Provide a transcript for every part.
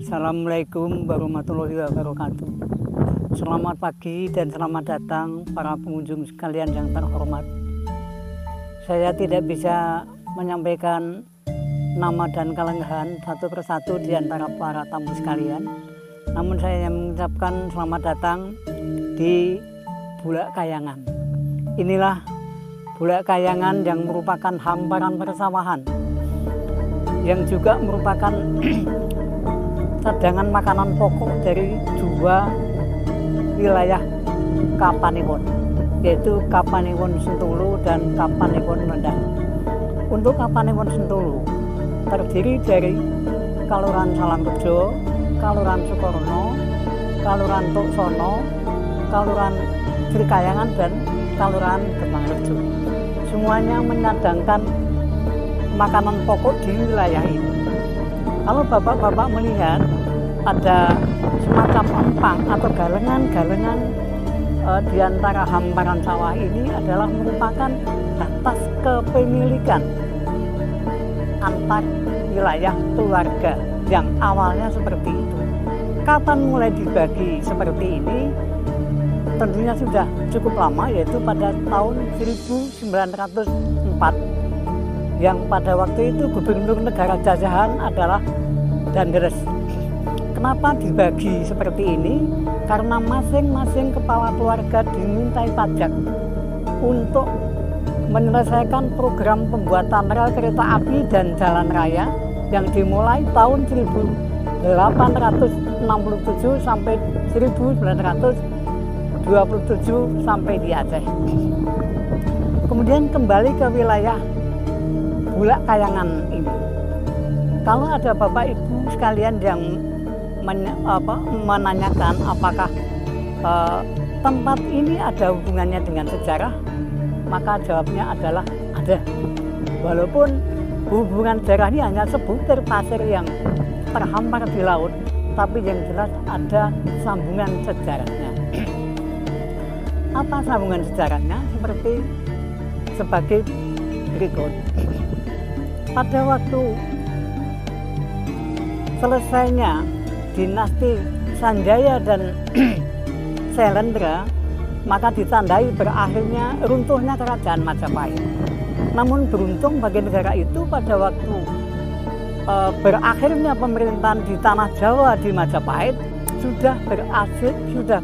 Assalamualaikum warahmatullahi wabarakatuh. Selamat pagi dan selamat datang para pengunjung sekalian yang terhormat. Saya tidak bisa menyampaikan nama dan kelenggahan satu persatu di antara para tamu sekalian. Namun saya mengucapkan selamat datang di Bulak Kayangan. Inilah Bulak Kayangan yang merupakan hamparan persawahan, yang juga merupakan cadangan makanan pokok dari dua wilayah Kapanewon, yaitu Kapanewon Sentulu dan Kapanewon Mendang. Untuk Kapanewon Sentulu terdiri dari Kaluran Salangrejo, Kaluran Sukorno, Kaluran Tuksono, Kaluran Srikayangan, dan Kaluran Gemangrejo. Semuanya menyadangkan makanan pokok di wilayah ini. Kalau bapak-bapak melihat ada semacam empang atau galengan-galengan di antara hamparan sawah ini adalah merupakan batas kepemilikan antar wilayah keluarga yang awalnya seperti itu. Kapan mulai dibagi seperti ini? Tentunya sudah cukup lama, yaitu pada tahun 1904, yang pada waktu itu gubernur negara jajahan adalah Danderes. Kenapa dibagi seperti ini? Karena masing-masing kepala keluarga dimintai pajak untuk menyelesaikan program pembuatan rel kereta api dan jalan raya yang dimulai tahun 1867 sampai 1927 sampai di Aceh. Kemudian kembali ke wilayah Bulak Kayangan ini. Kalau ada bapak ibu sekalian yang menanyakan apakah tempat ini ada hubungannya dengan sejarah, maka jawabnya adalah ada. Walaupun hubungan sejarah ini hanya sebutir pasir yang terhampar di laut, tapi yang jelas ada sambungan sejarahnya. Apa sambungan sejarahnya? Sebagai berikut. Pada waktu selesainya dinasti Sanjaya dan Sailendra, maka ditandai berakhirnya runtuhnya kerajaan Majapahit. Namun beruntung bagi negara itu, pada waktu berakhirnya pemerintahan di tanah Jawa di Majapahit sudah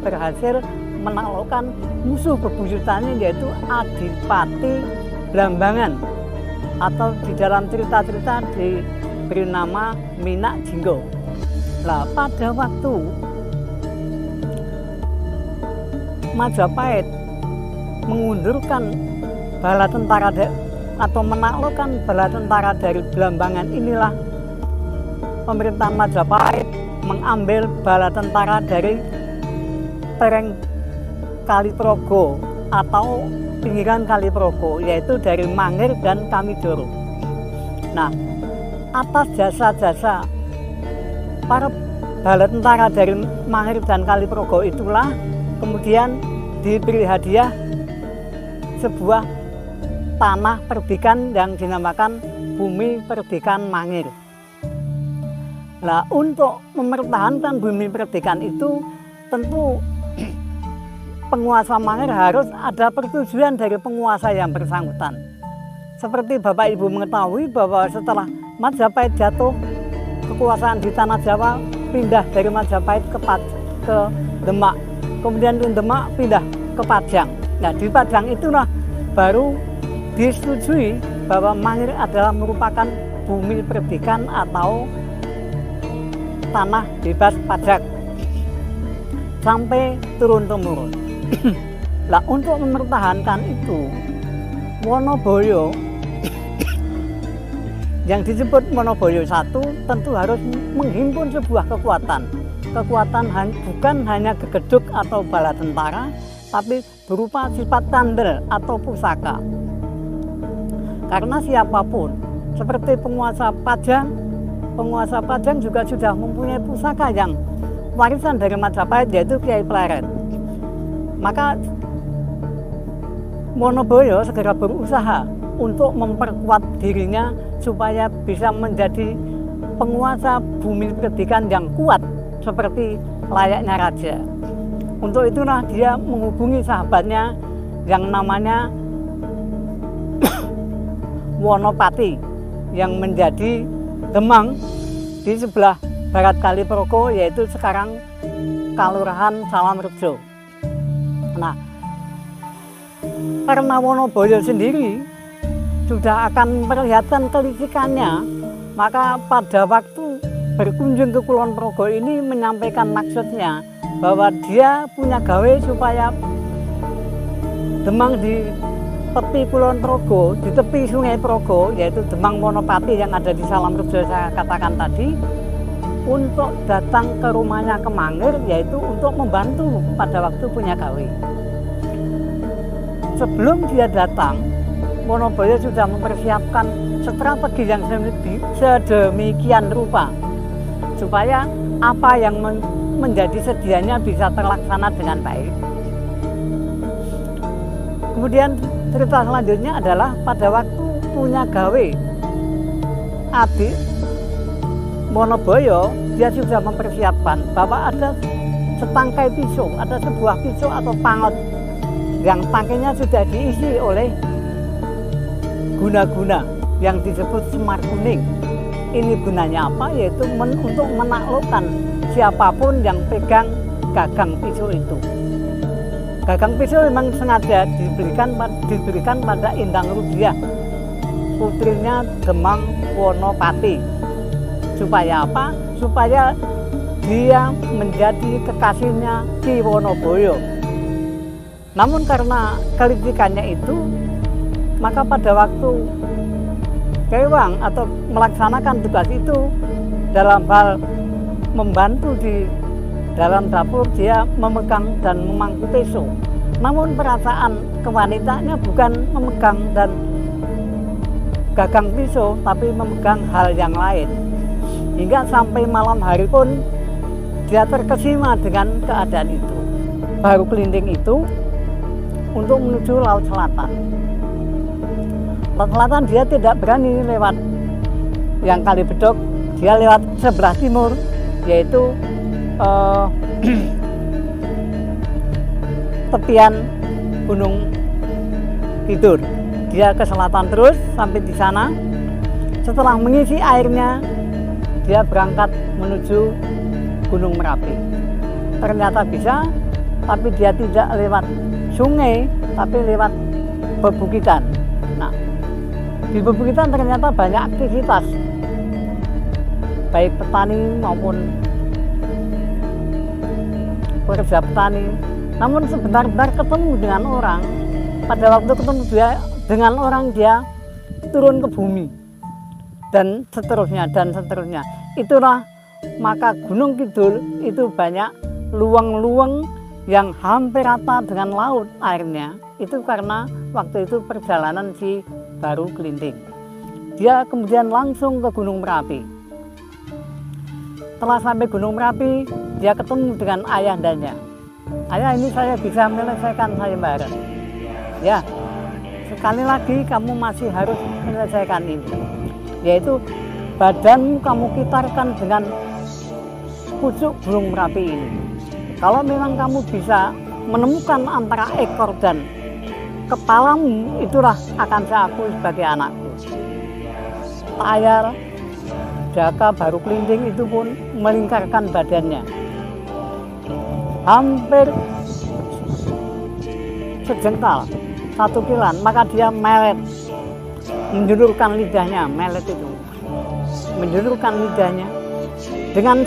berhasil menaklukkan musuh bebuyutannya, yaitu Adipati Blambangan, atau di dalam cerita-cerita diberi nama Minak Jinggo. Nah, pada waktu Majapahit mengundurkan bala tentara atau menaklukkan bala tentara dari Blambangan, inilah pemerintahan Majapahit mengambil bala tentara dari Pereng Kaliprogo atau pinggiran Kaliprogo, yaitu dari Mangir dan Kamidoro. Nah, atas jasa-jasa para bala tentara dari Mangir dan Kaliprogo itulah kemudian diberi hadiah sebuah tanah perdikan yang dinamakan Bumi Perdikan Mangir. Nah, untuk mempertahankan bumi perdikan itu tentu penguasa Mangir harus ada persetujuan dari penguasa yang bersangkutan. Seperti Bapak Ibu mengetahui bahwa setelah Majapahit jatuh, kekuasaan di tanah Jawa pindah dari Majapahit ke Demak. Kemudian di Demak pindah ke Pajang. Nah, di Pajang itulah baru disetujui bahwa Mangir adalah merupakan bumi perdikan atau tanah bebas pajak sampai turun-temurun. Nah, untuk mempertahankan itu, Wonoboyo yang disebut Wonoboyo I tentu harus menghimpun sebuah kekuatan bukan hanya gegeduk atau bala tentara, tapi berupa sifat tandel atau pusaka. Karena siapapun, seperti penguasa Pajang juga sudah mempunyai pusaka yang warisan dari Majapahit, yaitu Kiai Pleret. Maka Wonoboyo segera berusaha untuk memperkuat dirinya supaya bisa menjadi penguasa bumi pendidikan yang kuat seperti layaknya raja. Untuk itulah dia menghubungi sahabatnya yang namanya Wonopati yang menjadi Demang di sebelah barat Kali Progo, yaitu sekarang Kalurahan Salamrejo. Nah, karena Wonoboyo sendiri sudah akan memperlihatkan kelicikannya, maka pada waktu berkunjung ke Kulon Progo ini menyampaikan maksudnya bahwa dia punya gawe supaya Demang di tepi Kulon Progo, di tepi Sungai Progo, yaitu Demang Wonopati yang ada di Salamrejo saya katakan tadi, untuk datang ke rumahnya Kemangir, yaitu untuk membantu pada waktu punya gawe. Sebelum dia datang, Wonoboyo sudah mempersiapkan strategi yang sedemikian rupa supaya apa yang menjadi sedianya bisa terlaksana dengan baik. Kemudian cerita selanjutnya adalah pada waktu punya gawe adik Wonoboyo, dia sudah mempersiapkan bahwa ada setangkai pisau, ada sebuah pisau atau pangot yang tangkainya sudah diisi oleh guna-guna yang disebut semar kuning. Ini gunanya apa? Yaitu untuk menaklukkan siapapun yang pegang gagang pisau itu. Gagang pisau memang sengaja diberikan pada Indang Rudiah, putrinya Demang Wonopati. Supaya apa? Supaya dia menjadi kekasihnya Ki Wonoboyo. Namun karena kelicikannya itu, maka pada waktu Kewang atau melaksanakan tugas itu dalam hal membantu di dalam dapur, dia memegang dan memangku pisau. Namun perasaan kewanitaannya bukan memegang dan gagang pisau, tapi memegang hal yang lain. Hingga sampai malam hari pun dia terkesima dengan keadaan itu. Baru Kelinting itu untuk menuju Laut Selatan. Laut Selatan dia tidak berani lewat yang Kali Bedok, dia lewat sebelah timur, yaitu tepian Gunung Kidul. Dia ke selatan terus sampai di sana. Setelah mengisi airnya, dia berangkat menuju Gunung Merapi. Ternyata bisa, tapi dia tidak lewat sungai, tapi lewat bebukitan. Nah, di bebukitan ternyata banyak aktivitas, baik petani maupun pekerja petani. Namun sebentar-bentar ketemu dengan orang. Pada waktu ketemu dia dengan orang, dia turun ke bumi dan seterusnya dan seterusnya. Itulah maka Gunung Kidul itu banyak luang-luang yang hampir rata dengan laut airnya. Itu karena waktu itu perjalanan si Baru Kelinting. Dia kemudian langsung ke Gunung Merapi. Setelah sampai Gunung Merapi, dia ketemu dengan ayahandanya. Ayah, ini saya bisa menyelesaikan sayembara. Ya, sekali lagi kamu masih harus menyelesaikan ini. Yaitu badanmu kamu kitarkan dengan pucuk Gunung Merapi ini. Kalau memang kamu bisa menemukan antara ekor dan kepalamu, itulah akan saya akui sebagai anakku. Ayah Jaka Baru Kelinting itu pun melingkarkan badannya hampir sejengkal, 1 kilan, maka dia melet, menjulurkan lidahnya, melet itu, menjulurkan lidahnya dengan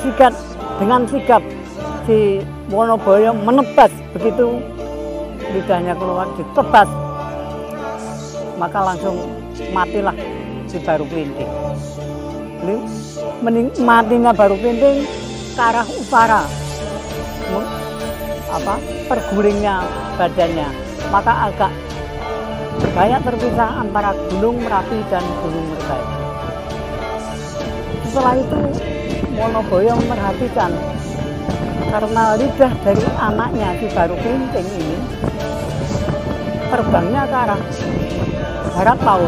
sigap si Wonoboyo menebas. Begitu lidahnya keluar, ditebas, maka langsung matilah si Baru Kelinting. Matinya Baru Kelinting ke arah utara, pergulingnya badannya, maka agak banyak terpisah antara Gunung Merapi dan Gunung Merbabu. Setelah itu Wonoboyo memperhatikan karena lidah dari anaknya si Baru Kelinting ini terbangnya ke arah barat laut,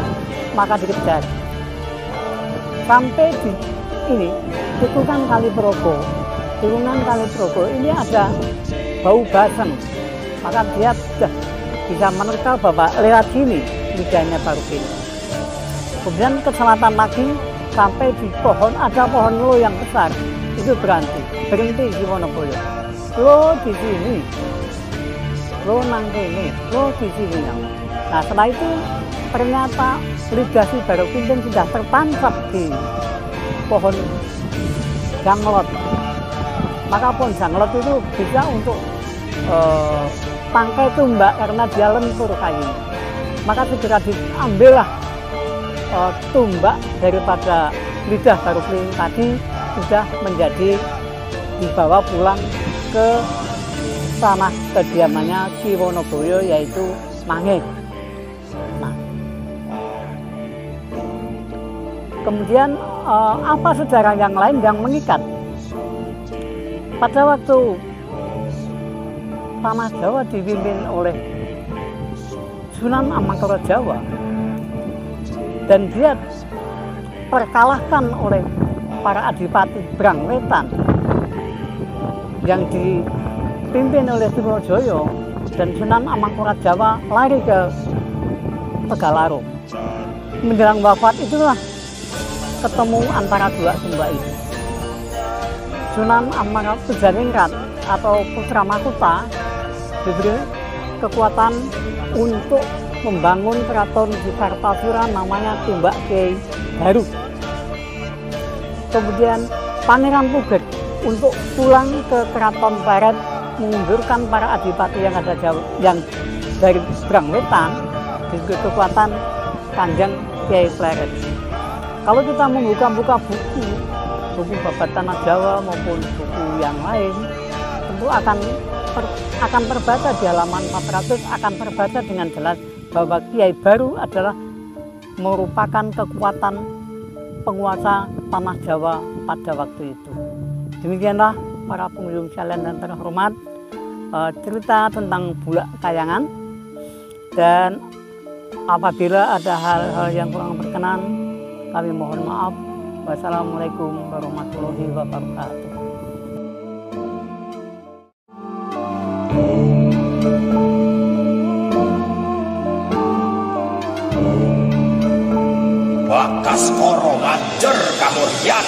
maka dikejar. Sampai di ini, tikungan Kali Progo. Tikungan Kali Progo ini ada bau basem, maka dia sudah bisa menerka bahwa lewat sini lidahnya baru ini. Kemudian ke selatan lagi sampai di pohon, ada pohon lo yang besar, itu berhenti di Wonoboyo. Lo di sini, lo nang kene, lo di sini. Nah setelah itu ternyata lidah si Barokinten sudah tertancap di pohon janglot. Maka pohon janglot itu bisa untuk tangkai tumbak karena dia lentur kayunya. Maka segera diambillah tumbak daripada lidah Barokinten tadi, sudah menjadi dibawa pulang ke tanah kediamannya Ki Wonoboyo, yaitu Mangeh. Nah, kemudian apa sejarah yang lain yang mengikat? Pada waktu tanah Jawa dipimpin oleh Sunan Amangkurat-Jawa dan dia terkalahkan oleh para adipati Brangwetan yang dipimpin oleh Surojoyo, dan Sunan Amangkurat-Jawa lari ke Tegalaro. Menjelang wafat itulah ketemu antara dua sumba itu. Sunan Amangkurat atau Putra Mahkota diberi kekuatan untuk membangun keraton di Kartasura namanya Tumbak Kiai Baru. Kemudian Pangeran Puger untuk pulang ke Keraton Barat mengundurkan para adipati yang ada yang dari Brangwetan diberi kekuatan Kanjeng Kiai Pleret. Kalau kita membuka-buka buku babat tanah Jawa maupun buku yang lain, tentu akan terbaca di halaman 400 akan terbaca dengan jelas bahwa Kiai Baru adalah merupakan kekuatan penguasa tanah Jawa pada waktu itu. Demikianlah para pengunjung sekalian dan terhormat, cerita tentang Bulak Kayangan, dan apabila ada hal-hal yang kurang berkenan, kami mohon maaf. Wassalamualaikum warahmatullahi wabarakatuh. Bagas Koro Manjer Kamuryan.